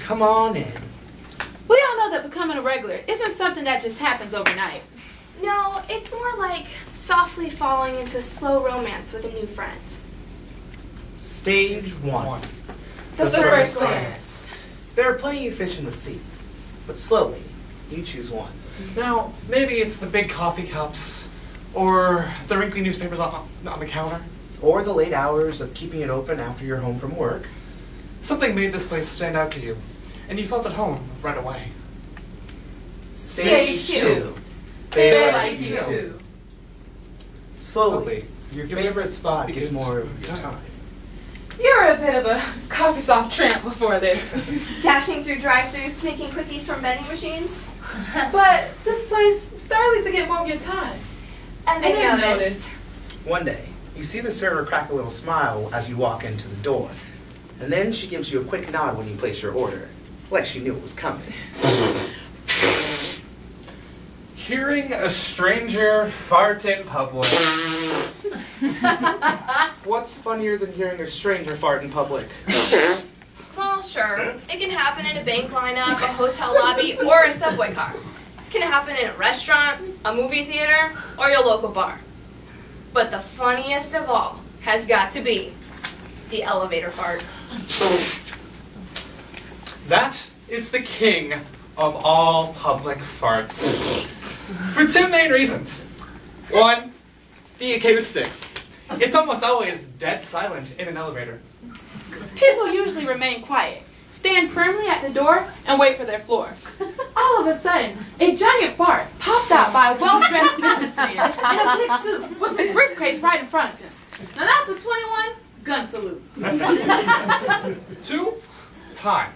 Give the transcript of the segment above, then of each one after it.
come on in. We all know that becoming a regular isn't something that just happens overnight. No, it's more like softly falling into a slow romance with a new friend. Stage 1. The first glance. There are plenty of fish in the sea, but slowly, you choose one. Now, maybe it's the big coffee cups, or the wrinkly newspapers on the counter. Or the late hours of keeping it open after you're home from work. Something made this place stand out to you, and you felt at home right away. Stage 2. They like you too. Slowly, your Your favorite spot gets begins more of your your time. You're a bit of a coffee shop tramp before this. Dashing through drive-thrus, sneaking quickies from vending machines. But this place started to get more of your time. And they didn't noticed. One day, you see the server crack a little smile as you walk into the door. And then she gives you a quick nod when you place your order, like she knew it was coming. Hearing a stranger fart in public. What's funnier than hearing a stranger fart in public? Well, sure. It can happen in a bank lineup, a hotel lobby, or a subway car. It can happen in a restaurant, a movie theater, or your local bar. But the funniest of all has got to be the elevator fart. That is the king of all public farts. For two main reasons. One, the acoustics. It's almost always dead silent in an elevator. People usually remain quiet, stand firmly at the door, and wait for their floor. All of a sudden, a giant fart popped out by a well-dressed businessman in a big suit with his briefcase right in front of him. Now that's a 21 gun salute. 2, time.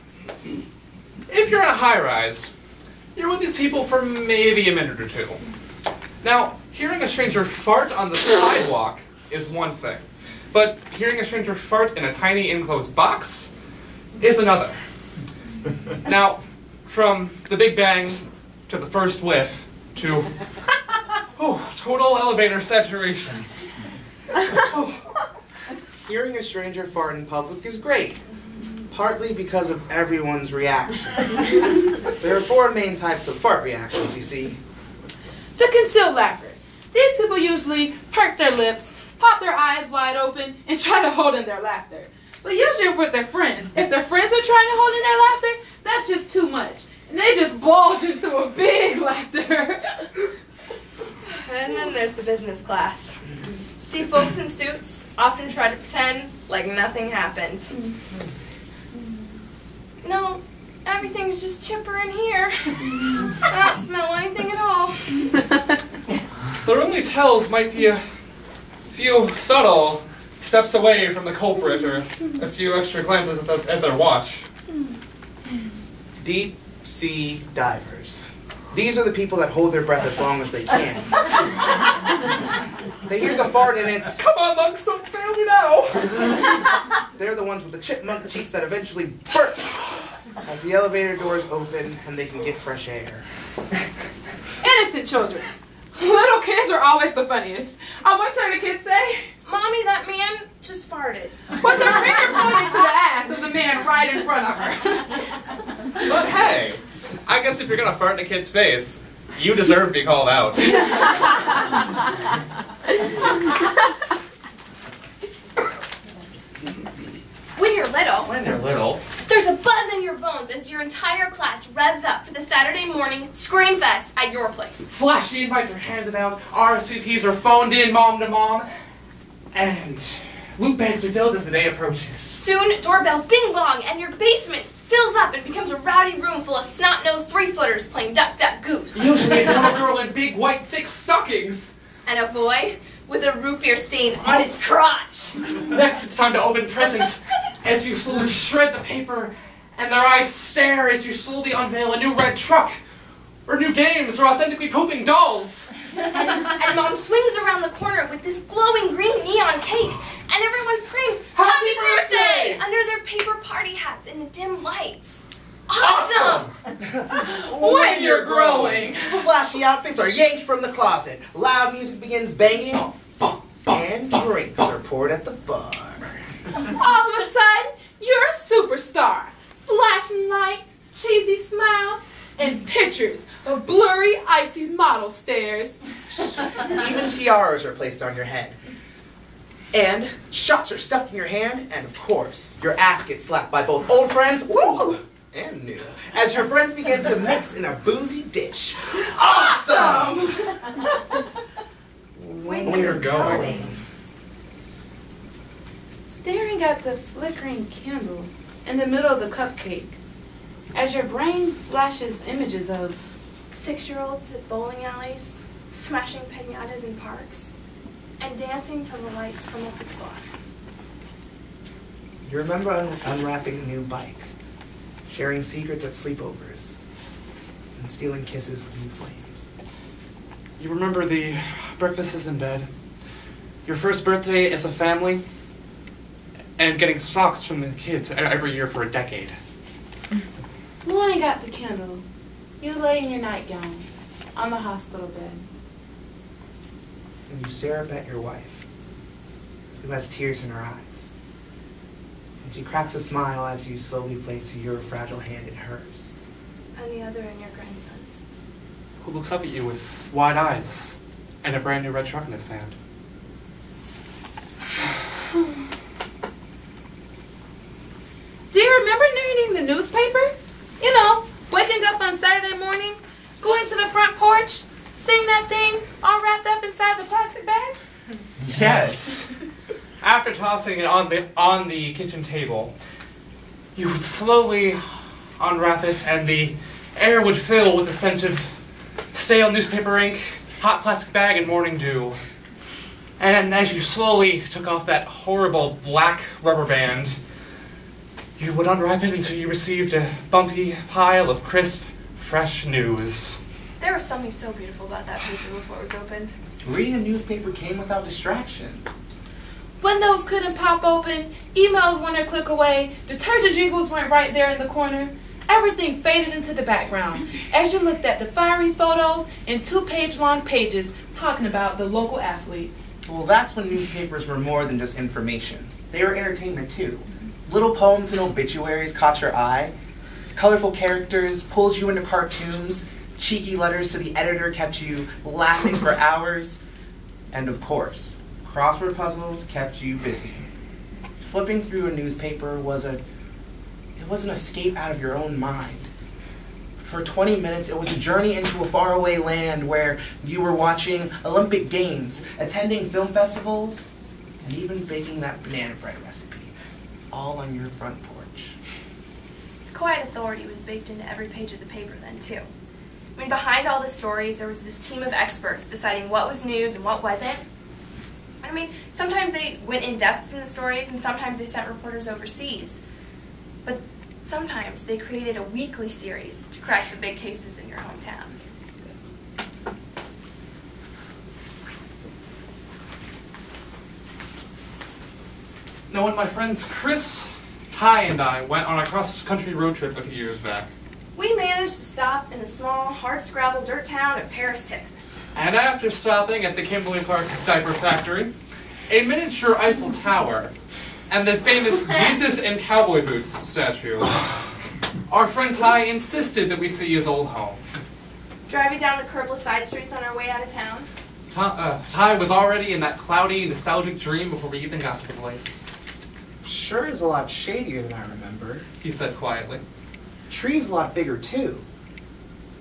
If you're in a high-rise, you're with these people for maybe a minute or two. Now, hearing a stranger fart on the sidewalk is one thing, but hearing a stranger fart in a tiny enclosed box is another. Now, from the Big Bang to the first whiff to total elevator saturation. Hearing a stranger fart in public is great, partly because of everyone's reaction. There are 4 main types of fart reactions, you see. The concealed laughter. These people usually perk their lips, pop their eyes wide open, and try to hold in their laughter. But usually with their friends. If their friends are trying to hold in their laughter, that's just too much. And they just bulge into a big laughter. And then there's the business class. See, folks in suits often try to pretend like nothing happened. No, everything's just chipper in here. I don't smell anything at all. Their only tells might be a few subtle steps away from the culprit or a few extra glances at their watch. Deep sea divers. These are the people that hold their breath as long as they can. They hear the fart and it's, Come on, monks, don't fail me now! they're the ones with the chipmunk cheeks that eventually burst as the elevator doors open and they can get fresh air. Innocent children. Little kids are always the funniest. I once heard a kid say, Mommy, that man just farted. with their finger pointed to the ass of the man right in front of her. But hey, I guess if you're gonna fart in a kid's face, you deserve to be called out. When you're little, When you're little, there's a buzz in your bones as your entire class revs up for the Saturday morning Scream Fest at your place. flashy invites are handed out, RSVPs are phoned in mom to mom, and loot bags are filled as the day approaches. Soon, doorbells bing bong, and your basement fills up and becomes a rowdy room full of snot-nosed 3-footers playing Duck, Duck, Goose. Usually a little girl in big, white, thick stockings. And a boy with a root beer stain on his crotch. Next, it's time to open presents. As you slowly shred the paper, and their eyes stare as you slowly unveil a new red truck, or new games, or authentically pooping dolls. And Mom swings around the corner with this glowing green neon cake, and everyone screams, "Happy birthday!" under their paper party hats in the dim lights. Awesome! When you're growing. Flashy outfits are yanked from the closet. Loud music begins banging. And drinks are poured at the bar. All of a sudden, you're a superstar. Flash flashing lights, cheesy smiles, and pictures of blurry, icy model stares. Even tiaras are placed on your head. And shots are stuffed in your hand, and of course, your ass gets slapped by both old friends, woo, and new, as your friends begin to mix in a boozy dish. Awesome! When you're going. Staring at the flickering candle in the middle of the cupcake, as your brain flashes images of 6-year-olds at bowling alleys, smashing piñatas in parks, and dancing to the lights from up the clock. You remember unwrapping a new bike, sharing secrets at sleepovers, and stealing kisses with new flames. You remember the breakfasts in bed, your first birthday as a family, and getting socks from the kids every year for a decade. Nguyen got the candle. You lay in your nightgown on the hospital bed. And you stare up at your wife, who has tears in her eyes. And she cracks a smile as you slowly place your fragile hand in hers. And the other in your grandson's. Who looks up at you with wide eyes and a brand new red truck in his hand. Do you remember reading the newspaper? You know, waking up on Saturday morning, going to the front porch, seeing that thing all wrapped up inside the plastic bag? Yes. After tossing it on the kitchen table, you would slowly unwrap it, and the air would fill with the scent of stale newspaper ink, hot plastic bag, and morning dew. And as you slowly took off that horrible black rubber band, you would unwrap it until you received a bumpy pile of crisp, fresh news. There was something so beautiful about that paper before it was opened. Reading a newspaper came without distraction. Windows couldn't pop open, emails weren't a click away, detergent jingles weren't right there in the corner. Everything faded into the background as you looked at the fiery photos and 2-page-long pages talking about the local athletes. Well, that's when newspapers were more than just information. They were entertainment too. Little poems and obituaries caught your eye. Colorful characters pulled you into cartoons. Cheeky letters to the editor kept you laughing for hours. And of course, crossword puzzles kept you busy. Flipping through a newspaper was an escape out of your own mind. For 20 minutes, it was a journey into a faraway land where you were watching Olympic Games, attending film festivals, and even baking that banana bread recipe, all on your front porch. Quiet authority was baked into every page of the paper then, too. I mean, behind all the stories, there was this team of experts deciding what was news and what wasn't. I mean, sometimes they went in depth in the stories, and sometimes they sent reporters overseas. But sometimes they created a weekly series to crack the big cases in your hometown. Now, when my friends Chris, Ty, and I went on a cross-country road trip a few years back, We managed to stop in the small, hard-scrabble dirt town of Paris, Texas. and after stopping at the Kimberly-Clark diaper factory, a miniature Eiffel Tower, and the famous Jesus in cowboy boots statue, our friend Ty insisted that we see his old home. Driving down the curbless side streets on our way out of town. Ty was already in that cloudy, nostalgic dream before we even got to the place. Sure is a lot shadier than I remember. He said quietly. Tree's a lot bigger too.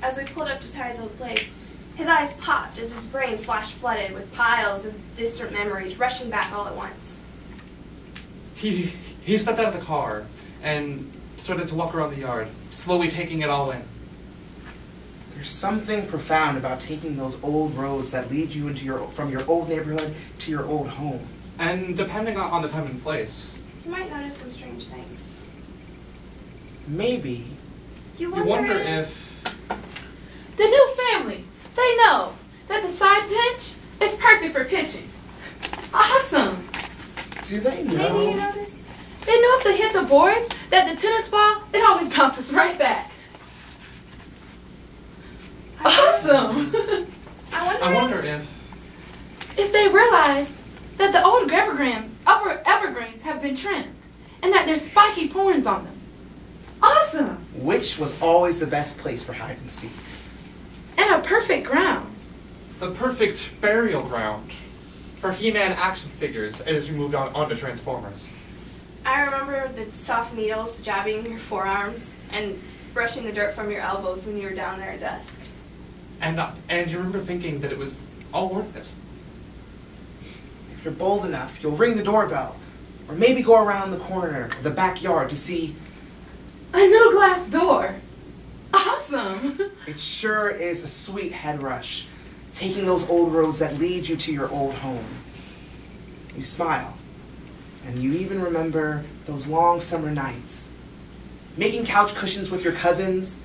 As we pulled up to Ty's old place, his eyes popped as his brain flash flooded with piles of distant memories rushing back all at once. He stepped out of the car and started to walk around the yard, slowly taking it all in. There's something profound about taking those old roads that lead you from your old neighborhood to your old home. And depending on the time and place, You might notice some strange things. Maybe. You you wonder if... The new family, they know that the side pitch is perfect for pitching. Awesome. Do they know? Maybe you notice? They know if they hit the boards, that the tennis ball, it always bounces right back. Awesome. I wonder if... If they realize that the old evergreens have been trimmed and that there's spiky thorns on them. Awesome. which was always the best place for hide and seek. And a perfect ground. The perfect burial ground for He-Man action figures as you moved on to Transformers. I remember the soft needles jabbing your forearms and brushing the dirt from your elbows when you were down there at dusk. And you remember thinking that it was all worth it. If you're bold enough, you'll ring the doorbell, or maybe go around the corner of the backyard to see A new glass door. Awesome. it sure is a sweet head rush, taking those old roads that lead you to your old home. You smile, and you even remember those long summer nights, making couch cushions with your cousins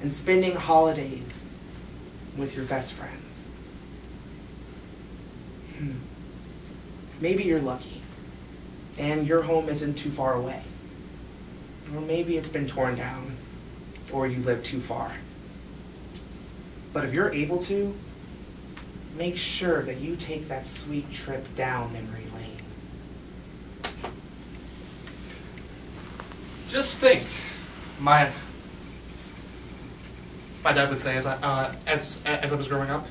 and spending holidays with your best friends. Maybe you're lucky, and your home isn't too far away. Or maybe it's been torn down, or you live too far. But if you're able to, make sure that you take that sweet trip down memory lane. Just think, my dad would say as I was growing up,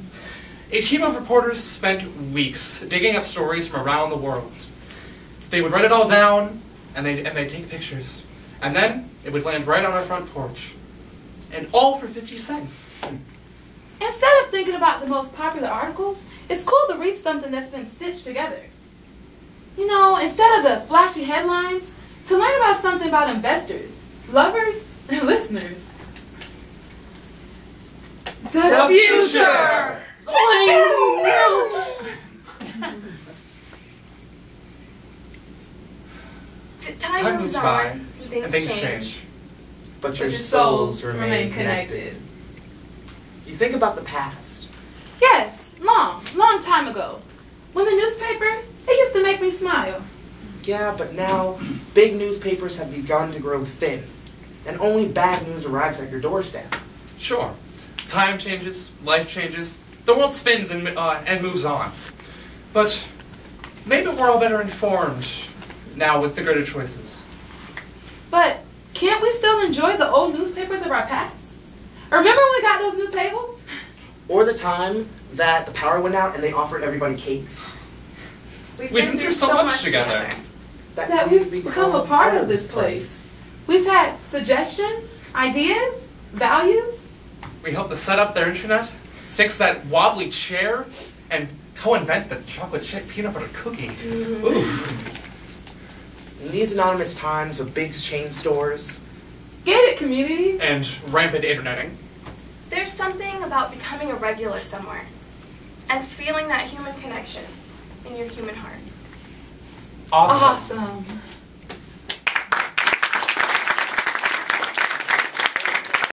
a team of reporters spent weeks digging up stories from around the world. They would write it all down, and they'd take pictures. And then it would land right on our front porch. And all for 50 cents. Instead of thinking about the most popular articles, it's cool to read something that's been stitched together. You know, instead of the flashy headlines, to learn about something about investors, lovers, and listeners. The future! The time moves on, and things change. But your souls remain connected. You think about the past. Yes, long time ago. When the newspaper, it used to make me smile. Yeah, but now, big newspapers have begun to grow thin, and only bad news arrives at your doorstep. Sure, time changes, life changes, the world spins and moves on. But maybe we're all better informed now with the greater choices. But can't we still enjoy the old newspapers of our past? Remember when we got those new tables? Or the time that the power went out and they offered everybody cakes. We've been through so much together. That we've become a part of this place. We've had suggestions, ideas, values. We helped to set up their internet, fix that wobbly chair, and co-invent the chocolate chip peanut butter cookie. Mm-hmm. Ooh. In these anonymous times of big chain stores, Get it, community? And rampant interneting. There's something about becoming a regular somewhere and feeling that human connection in your human heart. Awesome. Awesome.